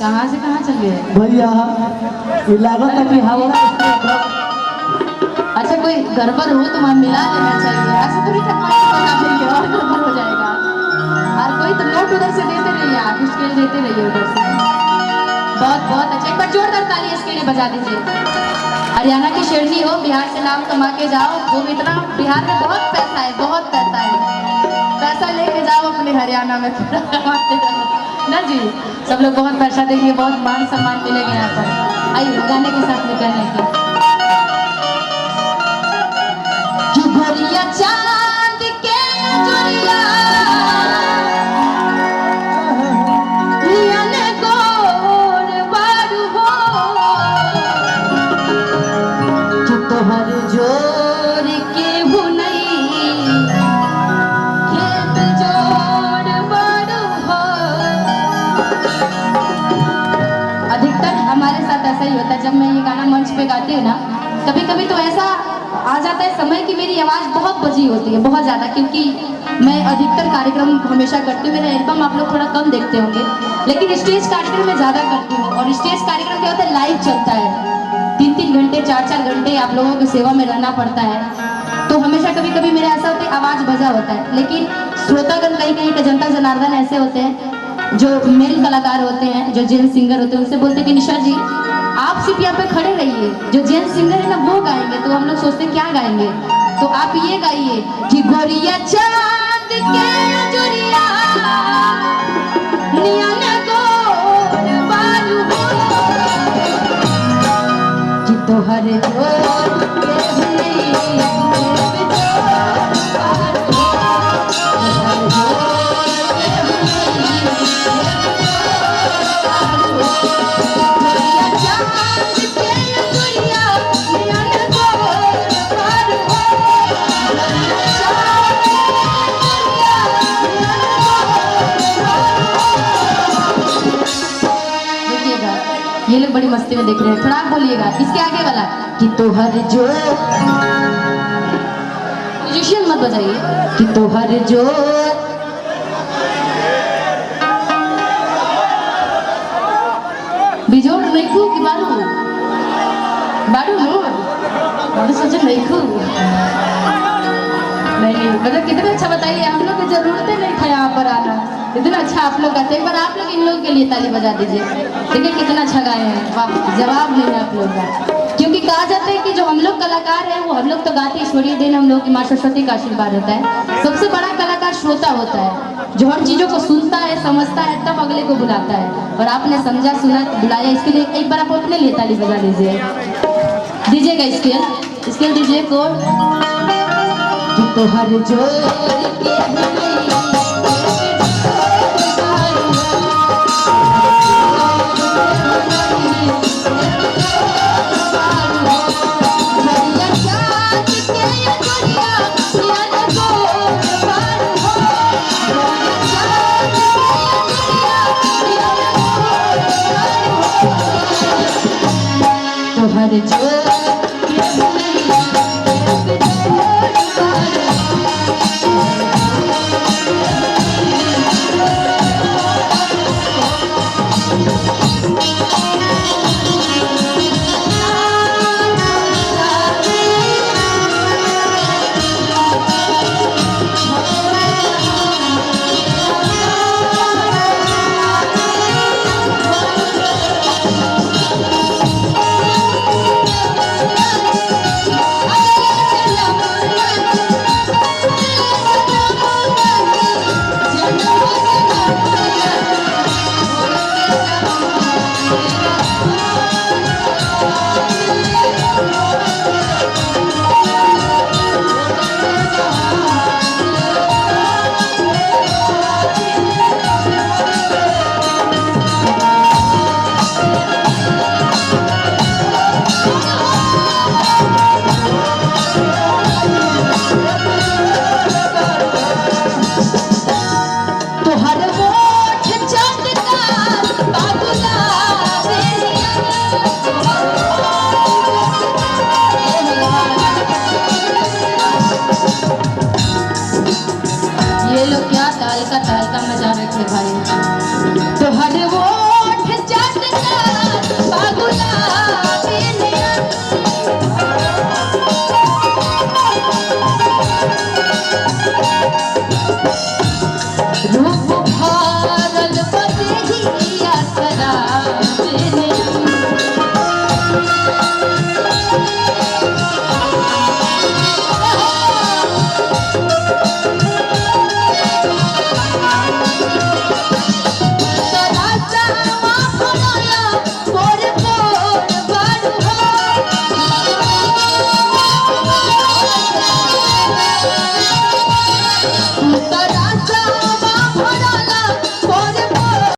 कहाँ से कहाँ चल गए भैया ये लागत है कि हवा अच्छा कोई गड़बड़ हो तो वहाँ मिला लेना चाहिए, ऐसे पूरी टमाटर बना देंगे और गड़बड़ हो जाएगा। और कोई तो नोट उधर से देते रहिए, आप स्केल देते रहिए उधर से। बहुत बहुत अच्छा, एक बार जोरदार ताली इसके लिए बजा दीजिए। हरियाणा की शेरनी हो, बिहार से नाम कमा के जाओ, वो इतना बिहार में बहुत पैसा है, बहुत पैसा है, पैसा लेके जाओ अपने हरियाणा में ना जी। सब लोग बहुत पैसा देंगे, बहुत मान सम्मान मिलेगा यहाँ पर। आइए गाने के साथ में कहने की गोरिया चांद के गोरिया गोर बारू हो कि तोहर जोर के बुनई खेत जोड़ बारू हो। अधिकतर हमारे साथ ऐसा ही होता है, जब मैं ये गाना मंच पे गाती हूँ ना, कभी कभी तो ऐसा आ जाता है समय कि मेरी आवाज़ बहुत बजी होती है, बहुत ज़्यादा, क्योंकि मैं अधिकतर कार्यक्रम हमेशा करती हूँ। मेरा एल्बम आप लोग थोड़ा कम देखते होंगे, लेकिन स्टेज कार्यक्रम में ज़्यादा करती हूँ। और स्टेज कार्यक्रम क्या होता है, लाइव चलता है, 3-3 घंटे 4-4 घंटे आप लोगों की सेवा में रहना पड़ता है। तो हमेशा कभी कभी मेरा ऐसा होता है आवाज़ बजा होता है, लेकिन श्रोतागण कहीं कहीं का जनता जनार्दन ऐसे होते हैं जो मेल कलाकार होते हैं, जो जेंट्स सिंगर होते हैं, उनसे बोलते हैं कि निशा जी आप सिर्फ यहाँ पे खड़े रहिए, जो जेंट्स सिंगर है ना वो गाएंगे। तो हम लोग सोचते हैं क्या गाएंगे, तो आप ये गाइए कि गोरिया चांद के जोरिया नियन गोर बारू हो कि तोहर जोर के भुलई खेत जोड़ बारू हो, तोहर जोर के भुलई खेत जोड़ बारू हो। गोरिया चांद के गोरिया नियन गोर बारू हो, गोरिया चांद के गोरिया नियन गोर बारू हो। देखिएगा ये लोग बड़ी मस्ती में देख रहे हैं, थोड़ा आप बोलिएगा इसके आगे वाला कि तोहर जो म्यूजिशियन मत बजाइए कि तोहर जो बिजोड़ नहीं खू कि बारू बारू नो बारू सोचे नहीं खू नहीं मतलब कितना अच्छा बताइए, हम लोग की जरूरतें नहीं था यहाँ पर आना, इतना अच्छा आप लोग गाते। एक बार आप लोग इन लोगों के लिए ताली बजा दीजिए, देखिए कितना अच्छा गाए हैं, वाह जवाब नहीं है आप लोग का। क्योंकि कहा जाता है कि जो हम लोग कलाकार हैं वो हम लोग तो गाते, ईश्वरीय देन हम लोग की माँ सरस्वती का आशीर्वाद होता है। सबसे बड़ा कलाकार श्रोता होता है, जो हर चीज़ों को सुनता है, समझता है, तब अगले को बुलाता है। और आपने समझा, सुना, बुलाया, इसके लिए एक बार आप अपने लिए ताली बजा दीजिए। दीजिएगा स्केल, स्केल दीजिए कोड कि तोहर जोर के तोहर